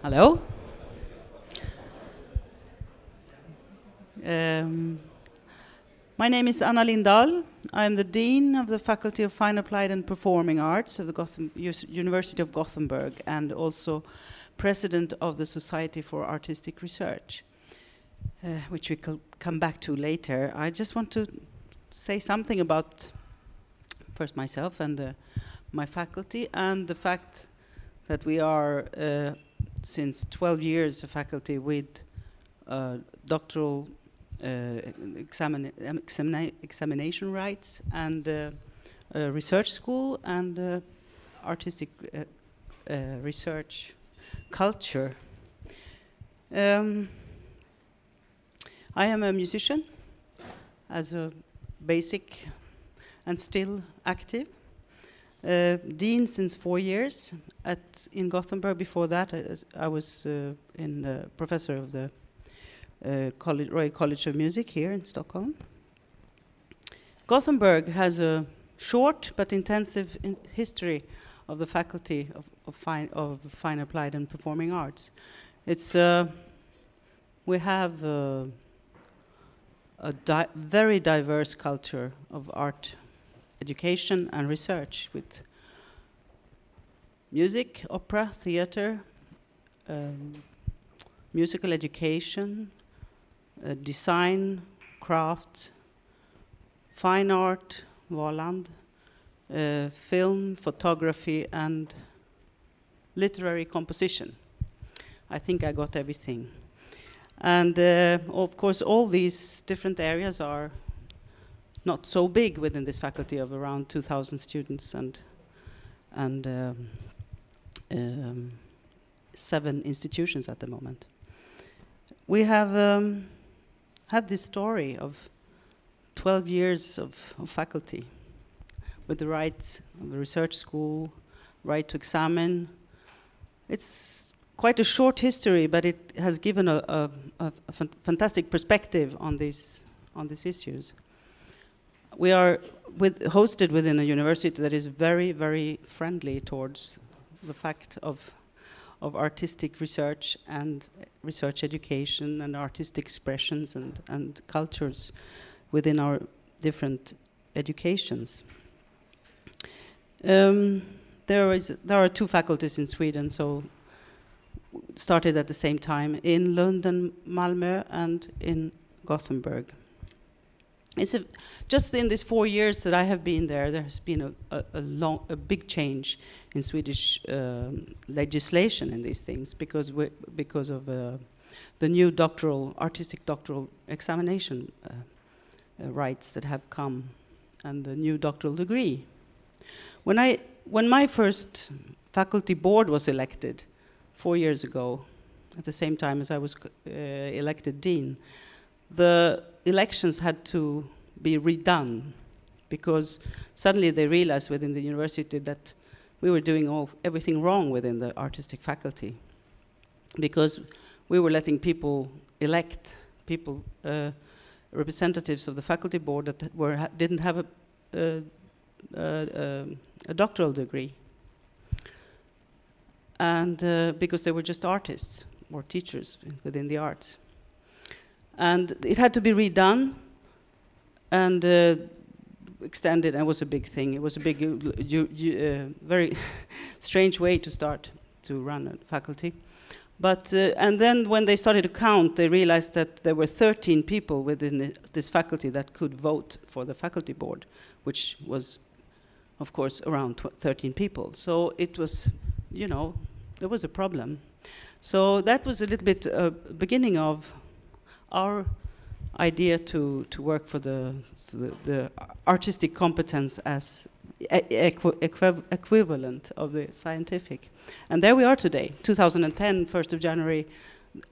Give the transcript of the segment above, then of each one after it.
Hello. Um, my name is Anna Lindal. I am the Dean of the Faculty of Fine Applied and Performing Arts of the University of Gothenburg, and also President of the Society for Artistic Research, which we will come back to later. I just want to say something about first myself and my faculty, and the fact that we are since 12 years a faculty with doctoral examination rights and a research school and artistic research culture. I am a musician as a basic and still active. Dean since 4 years in Gothenburg. Before that, I was professor of the Royal College of Music here in Stockholm. Gothenburg has a short but intensive history of the Faculty of Fine Applied and Performing Arts. It's we have a very diverse culture of art education and research, with music, opera, theater, musical education, design, craft, fine art, Valand, film, photography, and literary composition. I think I got everything. And of course, all these different areas are not so big within this faculty of around 2,000 students and 7 institutions at the moment. We have had this story of 12 years of faculty with the right of the research school, right to examine. It's quite a short history, but it has given a fantastic perspective on these issues. We are hosted within a university that is very, very friendly towards the fact of artistic research and research education and artistic expressions and cultures within our different educations. There are 2 faculties in Sweden, so started at the same time in Lund and Malmö and in Gothenburg. It's just in these 4 years that I have been there has been a big change in Swedish legislation in these things because of the new artistic doctoral examination rights that have come, and the new doctoral degree. When my first faculty board was elected 4 years ago, at the same time as I was elected dean, the elections had to be redone because suddenly they realized within the university that we were doing everything wrong within the artistic faculty, because we were letting people elect representatives of the faculty board that didn't have a doctoral degree, and because they were just artists or teachers within the arts. And it had to be redone and extended, and it was a big thing. It was a big, very strange way to start to run a faculty. But and then when they started to count, they realized that there were 13 people within this faculty that could vote for the faculty board, which was, of course, around 13 people. So it was, there was a problem. So that was a little bit beginning of our idea to work for the artistic competence as equivalent of the scientific. And there we are today, 2010, 1st of January.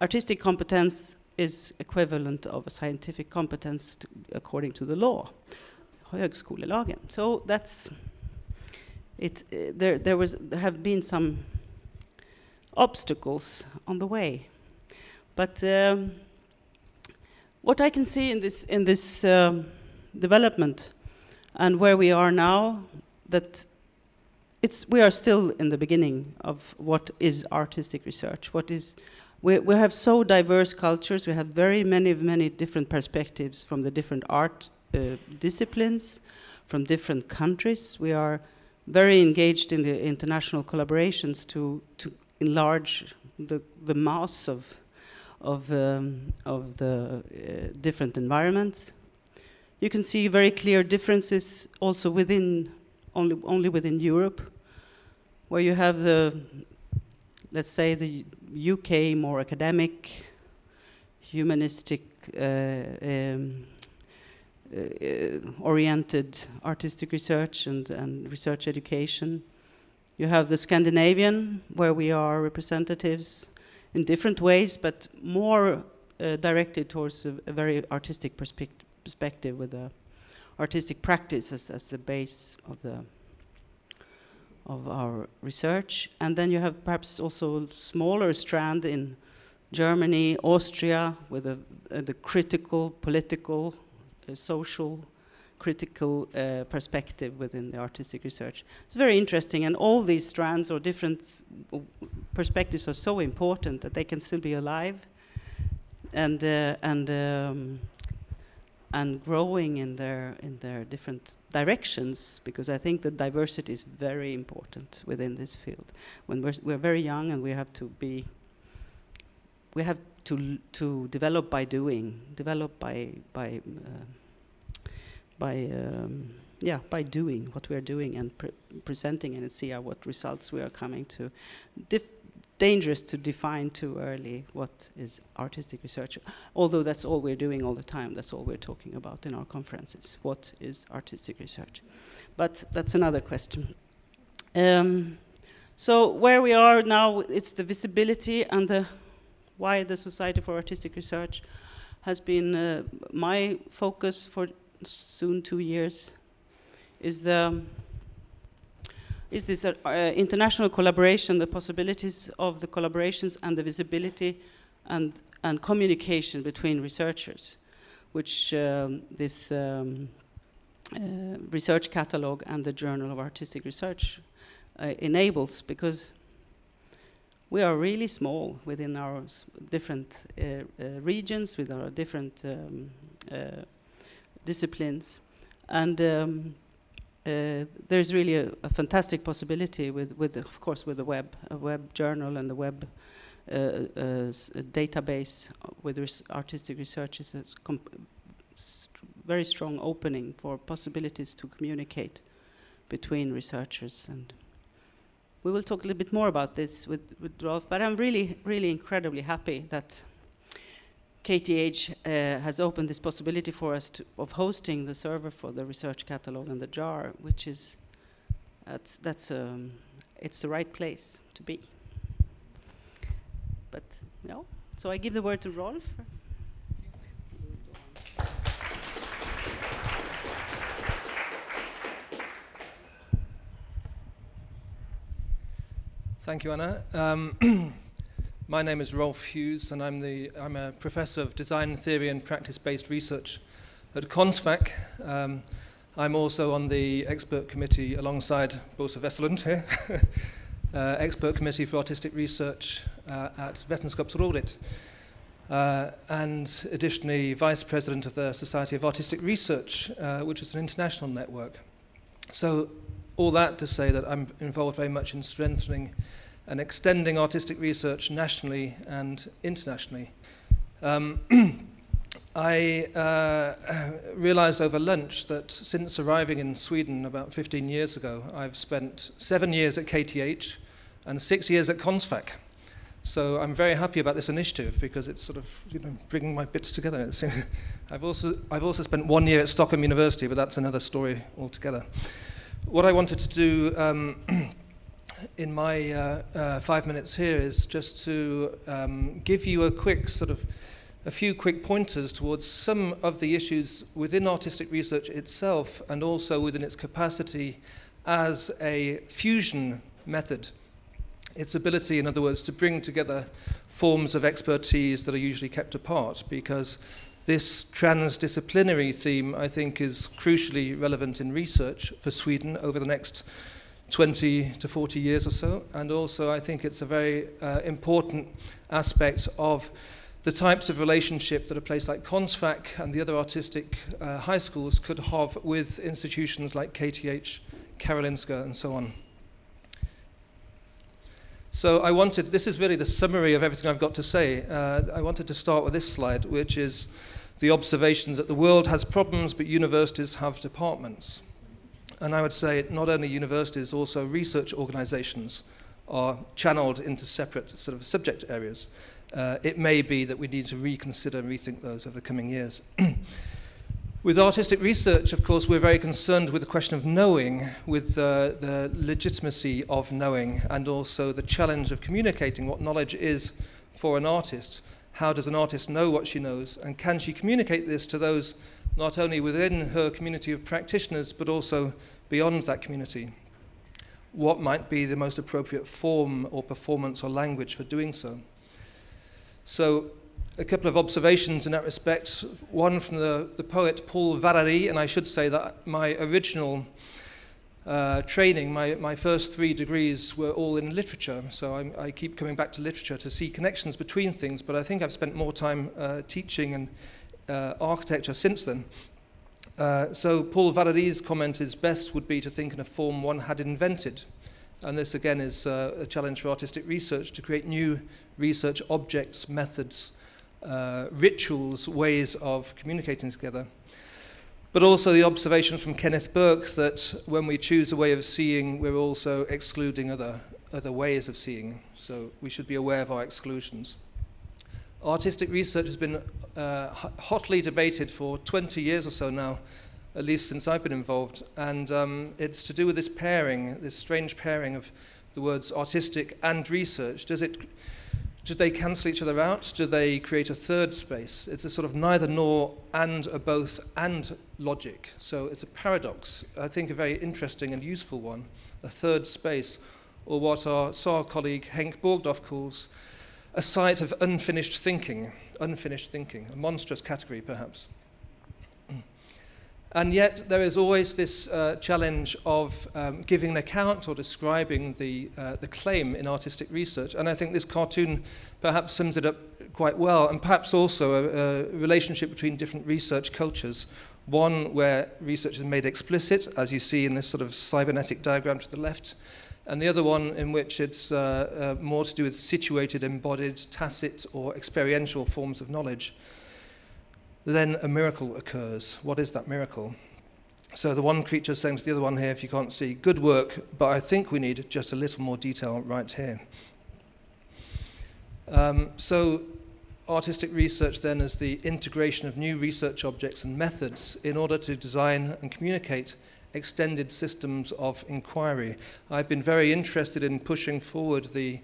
Artistic competence is equivalent of a scientific competence according to the law, högskolelagen. So that's it. There have been some obstacles on the way, but what I can see in this development and where we are now, that we are still in the beginning of what is artistic research. We have so diverse cultures. We have many different perspectives from the different art disciplines, from different countries. We are very engaged in the international collaborations to enlarge the mass of the different environments. You can see very clear differences also only within Europe, where you have let's say the UK more academic, humanistic oriented artistic research and research education. You have the Scandinavian, where we are representatives in different ways, but more directed towards a very artistic perspective, with the artistic practice as the base of our research. And then you have perhaps also a smaller strand in Germany, Austria, with the critical, political, social, critical perspective within the artistic research. It's very interesting, and all these strands or different perspectives are so important that they can still be alive and growing in their different directions, because I think that diversity is very important within this field. When we're very young, and we have to develop by doing, by doing what we are doing and presenting and see what results we are coming to. Dangerous to define too early what is artistic research, although that's all we're doing all the time. That's all we're talking about in our conferences. What is artistic research? But that's another question. So where we are now, it's the visibility and why the Society for Artistic Research has been my focus for soon 2 years. Is this international collaboration, the possibilities of the collaborations and the visibility and communication between researchers, which this research catalog and the Journal of Artistic Research enables, because we are really small within our different regions, with our different disciplines, and there's really a fantastic possibility with of course, with the web, a web journal and the web database with artistic research is a very strong opening for possibilities to communicate between researchers. And we will talk a little bit more about this with Rolf, but I'm really incredibly happy that KTH has opened this possibility for us of hosting the server for the research catalog and the JAR, which is it's the right place to be. But no, so I give the word to Rolf. Thank you, Anna. My name is Rolf Hughes, and I'm a professor of design theory and practice-based research at Konstfack. I'm also on the expert committee alongside Bosa Westerlund here, expert committee for artistic research at Vetenskapsrådet, and additionally vice president of the Society of Artistic Research, which is an international network. So all that to say that I'm involved very much in strengthening and extending artistic research nationally and internationally. I realized over lunch that since arriving in Sweden about 15 years ago, I've spent 7 years at KTH and 6 years at Konstfack. So I'm very happy about this initiative because it's sort of, bringing my bits together. I've also spent 1 year at Stockholm University, but that's another story altogether. What I wanted to do in my 5 minutes here is just to give you a few quick pointers towards some of the issues within artistic research itself, and also within its capacity as a fusion method. Its ability, in other words, to bring together forms of expertise that are usually kept apart, because this transdisciplinary theme, I think, is crucially relevant in research for Sweden over the next 20 to 40 years or so. And also I think it's a very important aspect of the types of relationship that a place like Konstfack and the other artistic high schools could have with institutions like KTH, Karolinska, and so on. So this is really the summary of everything I've got to say. I wanted to start with this slide, which is the observation that the world has problems, but universities have departments. And I would say not only universities, also research organizations are channeled into separate sort of subject areas. It may be that we need to reconsider and rethink those over the coming years. With artistic research, of course, we're very concerned with the question of knowing, with the legitimacy of knowing, and also the challenge of communicating what knowledge is for an artist. How does an artist know what she knows, and can she communicate this to those not only within her community of practitioners, but also beyond that community? What might be the most appropriate form or performance or language for doing so? So a couple of observations in that respect. One from the poet Paul Valéry, and I should say that my original training, my first 3 degrees were all in literature, so I keep coming back to literature to see connections between things, but I think I've spent more time teaching and architecture since then. So Paul Valéry's comment is best would be to think in a form one had invented. And this again is a challenge for artistic research, to create new research objects, methods, rituals, ways of communicating together. But also the observation from Kenneth Burke that when we choose a way of seeing, we're also excluding other ways of seeing. So we should be aware of our exclusions. Artistic research has been hotly debated for 20 years or so now, at least since I've been involved. And it's to do with this pairing, this strange pairing of the words artistic and research. Do they cancel each other out? Do they create a third space? It's a sort of neither nor and a both and logic. So it's a paradox, I think a very interesting and useful one, a third space, or what our SAR colleague Henk Borgdorf calls a site of unfinished thinking, a monstrous category perhaps. And yet there is always this challenge of giving an account or describing the claim in artistic research. And I think this cartoon perhaps sums it up quite well, and perhaps also a relationship between different research cultures. One where research is made explicit, as you see in this sort of cybernetic diagram to the left, and the other one in which it's more to do with situated, embodied, tacit, or experiential forms of knowledge. Then a miracle occurs. What is that miracle? So the one creature is saying to the other one here, if you can't see, good work, but I think we need just a little more detail right here. So artistic research then is the integration of new research objects and methods in order to design and communicate extended systems of inquiry. I've been very interested in pushing forward the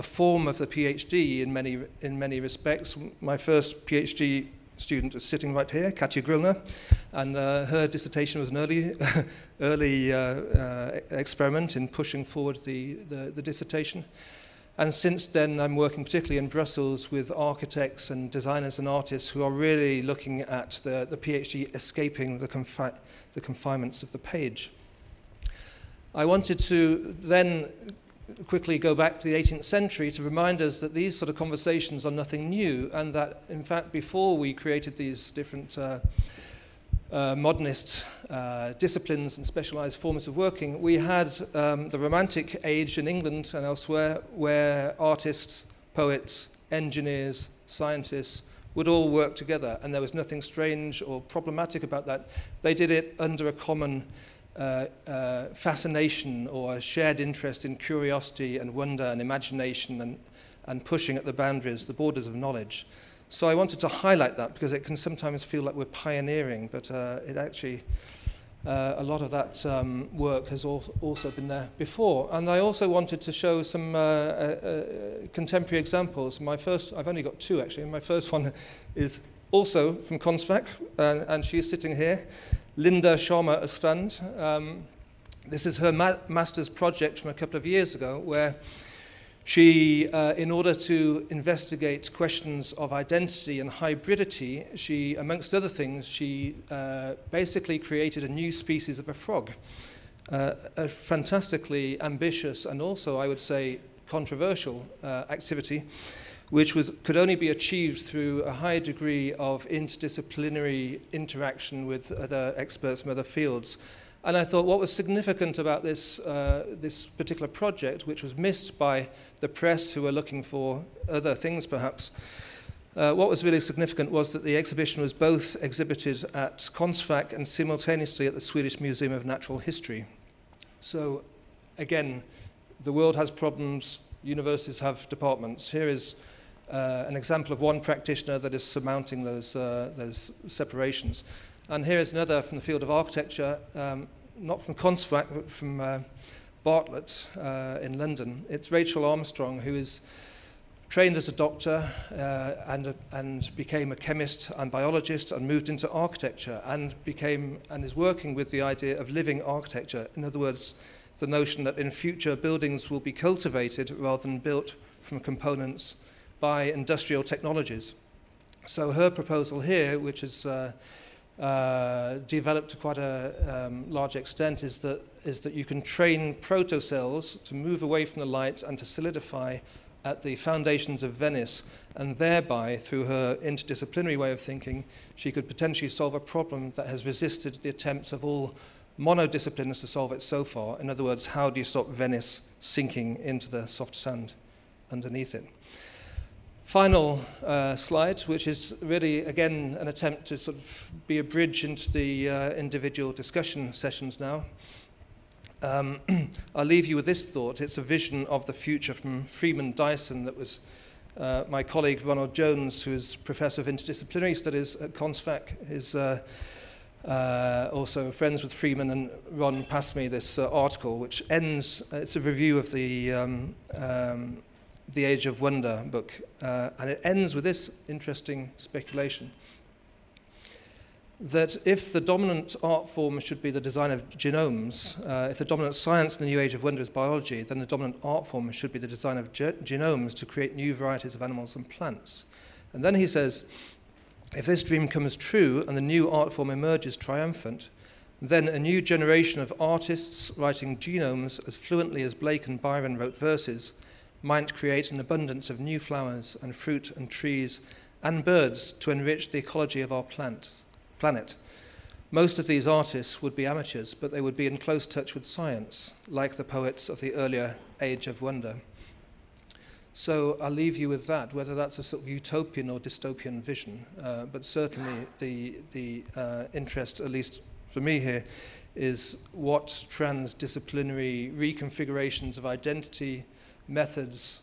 form of the PhD in many respects. My first PhD student is sitting right here, Katja Grillner, and her dissertation was an early experiment in pushing forward the dissertation. And since then, I'm working particularly in Brussels with architects and designers and artists who are really looking at the PhD escaping the confinements of the page. I wanted to then quickly go back to the 18th century to remind us that these sort of conversations are nothing new, and that, in fact, before we created these different modernist disciplines and specialized forms of working, we had the Romantic age in England and elsewhere, where artists, poets, engineers, scientists would all work together, and there was nothing strange or problematic about that. They did it under a common fascination or a shared interest in curiosity and wonder and imagination and pushing at the boundaries, the borders of knowledge. So I wanted to highlight that because it can sometimes feel like we're pioneering, but it actually, a lot of that work has also been there before. And I also wanted to show some contemporary examples. I've only got 2 actually. My first one is also from Konstfack, and she's sitting here. Linda Sharma Ostrand. This is her master's project from a couple of years ago, where she, in order to investigate questions of identity and hybridity, she, amongst other things, she basically created a new species of a frog. a fantastically ambitious and also, I would say, controversial activity, which could only be achieved through a high degree of interdisciplinary interaction with other experts from other fields. And I thought what was significant about this particular project, which was missed by the press who were looking for other things perhaps, what was really significant was that the exhibition was both exhibited at Konstfack and simultaneously at the Swedish Museum of Natural History. So again, the world has problems, universities have departments. Here is an example of one practitioner that is surmounting those separations. And here is another from the field of architecture, not from Konstfack, but from Bartlett in London. It's Rachel Armstrong, who is trained as a doctor and became a chemist and biologist and moved into architecture and is working with the idea of living architecture. In other words, the notion that in future buildings will be cultivated rather than built from components by industrial technologies. So her proposal here, which is developed to quite a large extent, is that you can train protocells to move away from the light and to solidify at the foundations of Venice, and thereby, through her interdisciplinary way of thinking, she could potentially solve a problem that has resisted the attempts of all monodisciplines to solve it so far. In other words, how do you stop Venice sinking into the soft sand underneath it? Final slide, which is really, again, an attempt to sort of be a bridge into the individual discussion sessions now. I'll leave you with this thought. It's a vision of the future from Freeman Dyson that was my colleague Ronald Jones, who is Professor of Interdisciplinary Studies at Konstfack, is also friends with Freeman, and Ron passed me this article, which ends, it's a review of the Age of Wonder book, and it ends with this interesting speculation, that if the dominant art form should be the design of genomes, if the dominant science in the new age of wonder is biology, then the dominant art form should be the design of genomes to create new varieties of animals and plants. And then he says, if this dream comes true and the new art form emerges triumphant, then a new generation of artists writing genomes as fluently as Blake and Byron wrote verses might create an abundance of new flowers and fruit and trees and birds to enrich the ecology of our planet. Most of these artists would be amateurs, but they would be in close touch with science, like the poets of the earlier Age of Wonder. So I'll leave you with that, whether that's a sort of utopian or dystopian vision, but certainly the interest, at least for me here, is what transdisciplinary reconfigurations of identity, methods,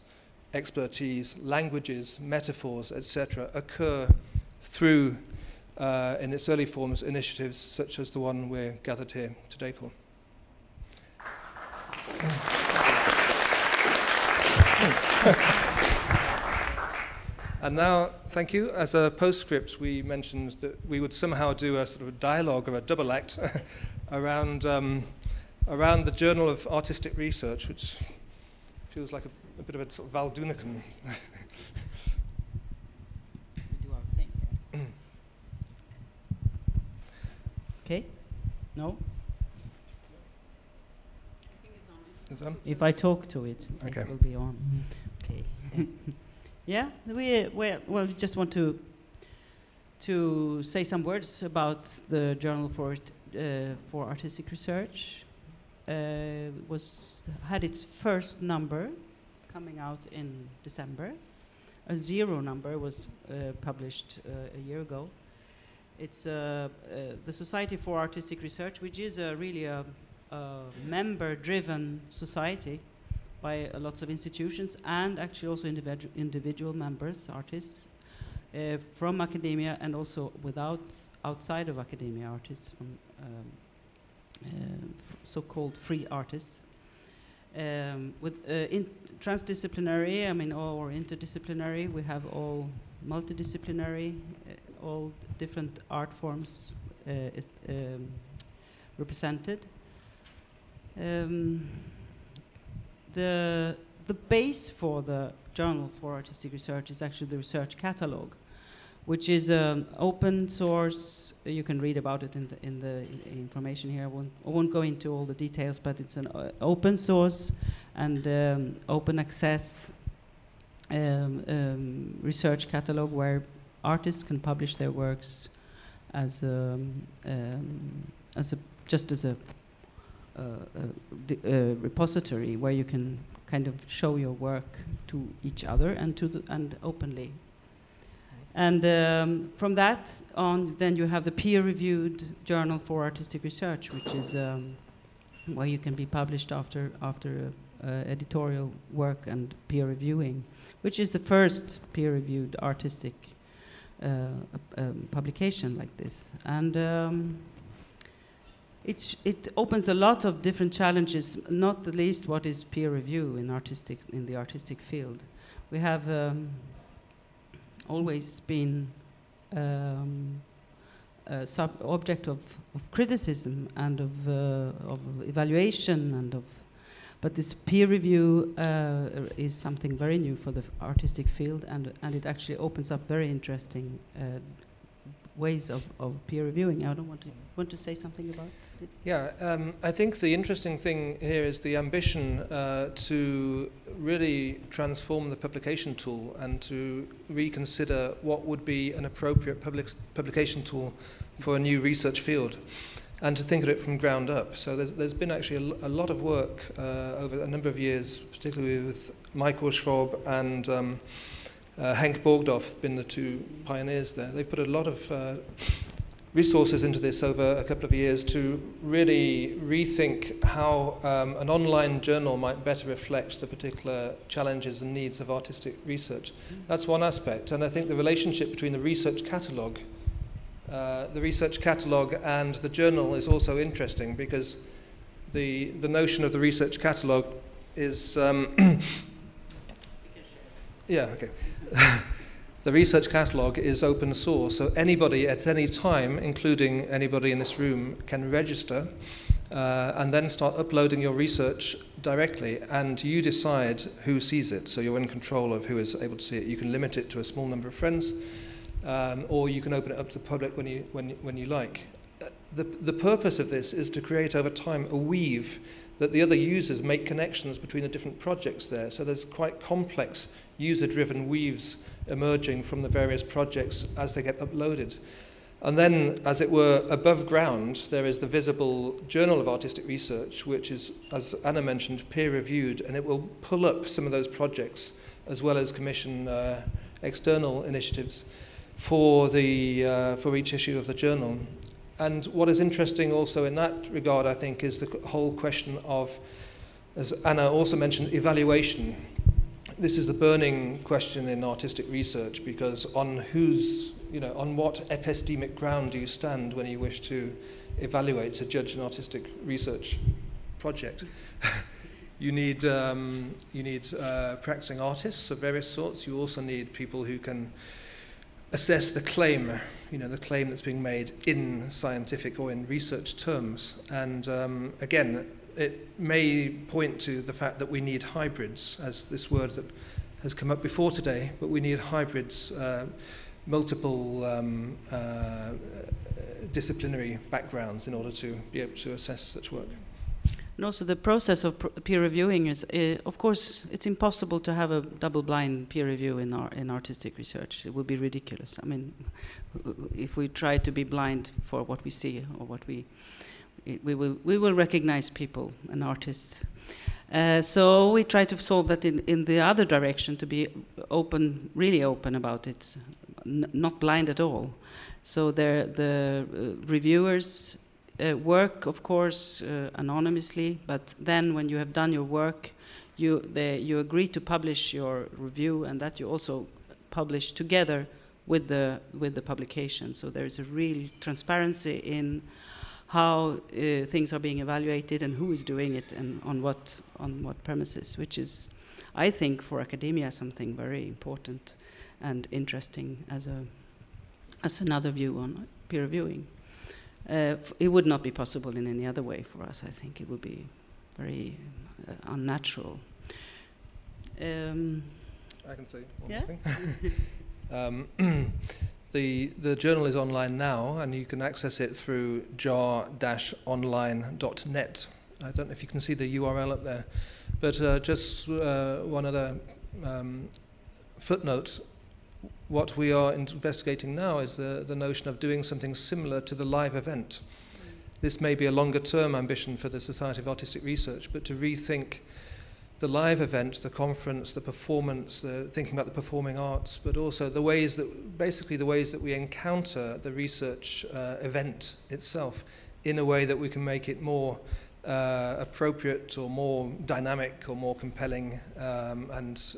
expertise, languages, metaphors, etc., occur through, in its early forms, initiatives such as the one we're gathered here today for. And now, thank you. As a postscript, we mentioned that we would somehow do a sort of a dialogue or a double act around the Journal of Artistic Research, which feels like a bit of a sort of Valdunicum. Do our thing here. Okay? No? Is it on? If I talk to it, Okay. it will be on. Okay. Yeah, we just want to say some words about the Journal for Artistic Research. Had its first number coming out in December. A 0 number was published a year ago. It's the Society for Artistic Research, which is really a member-driven society by lots of institutions and actually also individual members, artists from academia and also outside of academia, artists from so-called free artists. Transdisciplinary, or interdisciplinary, we have all multidisciplinary, all different art forms is represented. The base for the Journal for Artistic Research is actually the research catalog, which is open source. You can read about it in the information here. I won't go into all the details, but it's an open source and open access research catalog where artists can publish their works as a repository where you can kind of show your work to each other and openly. And from that on, then you have the peer-reviewed Journal for Artistic Research, which is where you can be published after editorial work and peer reviewing, which is the first peer-reviewed artistic publication like this. And it opens a lot of different challenges, not the least what is peer review in the artistic field. We have always been object of criticism and of evaluation and but this peer review is something very new for the artistic field, and it actually opens up very interesting ways of peer reviewing. I don't want to say something about it. Yeah, I think the interesting thing here is the ambition to really transform the publication tool and to reconsider what would be an appropriate publication tool for a new research field, and to think of it from ground up. So there's been actually a lot of work over a number of years, particularly with Michael Schwab and Henk Borgdorf, been the two pioneers there. They've put a lot of resources into this over a couple of years to really rethink how an online journal might better reflect the particular challenges and needs of artistic research. That's one aspect, and I think the relationship between the research catalogue and the journal is also interesting, because the notion of the research catalogue is yeah, okay. The research catalogue is open source, so anybody at any time, including anybody in this room, can register and then start uploading your research directly, and you decide who sees it, so you're in control of who is able to see it. You can limit it to a small number of friends, or you can open it up to the public when you like. The purpose of this is to create over time a weave that the other users make connections between the different projects there. So there's quite complex user-driven weaves emerging from the various projects as they get uploaded. And then, as it were, above ground, there is the visible Journal of Artistic Research, which is, as Anna mentioned, peer-reviewed, and it will pull up some of those projects as well as commission external initiatives for each issue of the journal. And what is interesting also in that regard, I think, is the whole question of, as Anna also mentioned, evaluation. This is the burning question in artistic research, because on what epistemic ground do you stand when you wish to evaluate, to judge an artistic research project? You need practicing artists of various sorts. You also need people who can assess the claim, the claim that's being made in scientific or in research terms. And again, it may point to the fact that we need hybrids, as this word that has come up before today, but we need hybrids, multiple disciplinary backgrounds in order to be able to assess such work. And also the process of peer reviewing is, of course, it's impossible to have a double-blind peer review in artistic research. It would be ridiculous. I mean, if we try to be blind for what we see or what we will recognize people and artists. So we try to solve that in the other direction, to be open, really open about it, not blind at all. So the reviewers work, of course, anonymously, but then when you have done your work, you agree to publish your review, and that you also publish together with the publication. So there is a real transparency in how things are being evaluated and who is doing it and on what premises, which is, I think, for academia something very important and interesting as another view on peer reviewing. It would not be possible in any other way for us. I think it would be very unnatural. I can say one more thing. The journal is online now, and you can access it through jar-online.net. I don't know if you can see the URL up there, but just one other footnote. What we are investigating now is the notion of doing something similar to the live event. This may be a longer-term ambition for the Society of Artistic Research, but to rethink the live event, the conference, the performance, thinking about the performing arts, but also the ways that we encounter the research event itself in a way that we can make it more appropriate or more dynamic or more compelling, and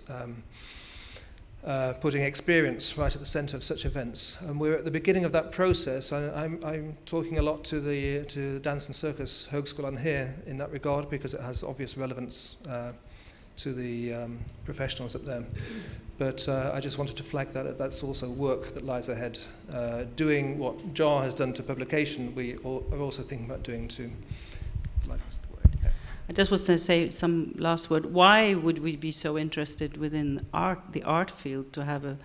putting experience right at the center of such events. And we're at the beginning of that process. I'm talking a lot to the Dance and Circus Högskolan here in that regard, because it has obvious relevance to the professionals up there. But I just wanted to flag that that's also work that lies ahead. Doing what JAR has done to publication, we are also thinking about doing to life. I just was to say some last word. Why would we be so interested within the art field, to have an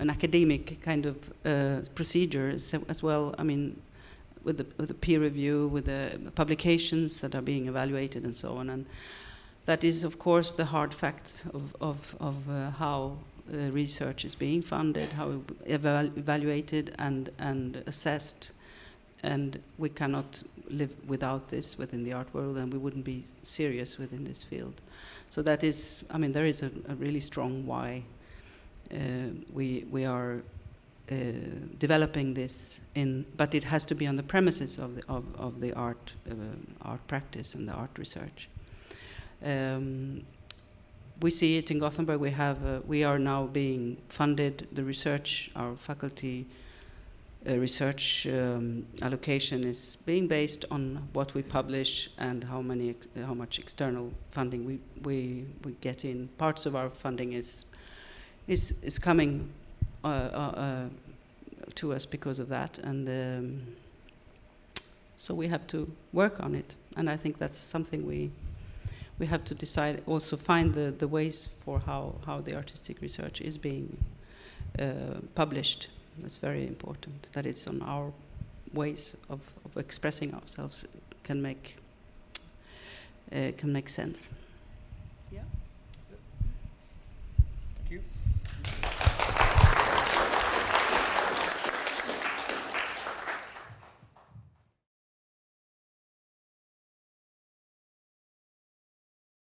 academic kind of procedure as well? I mean, with the peer review, with the publications that are being evaluated and so on, and that is, of course, the hard facts of how research is being funded, how evaluated and assessed. And we cannot live without this within the art world, and we wouldn't be serious within this field. So that is, I mean, there is a really strong why we are developing this but it has to be on the premises of the art practice and the art research. We see it in Gothenburg. We are now being funded. The research, our faculty research allocation is being based on what we publish and how much external funding we get in. Parts of our funding is coming to us because of that, and so we have to work on it. And I think that's something we have to decide. Also, find the ways for how the artistic research is being published. That's very important, that it's on our ways of expressing ourselves can make sense.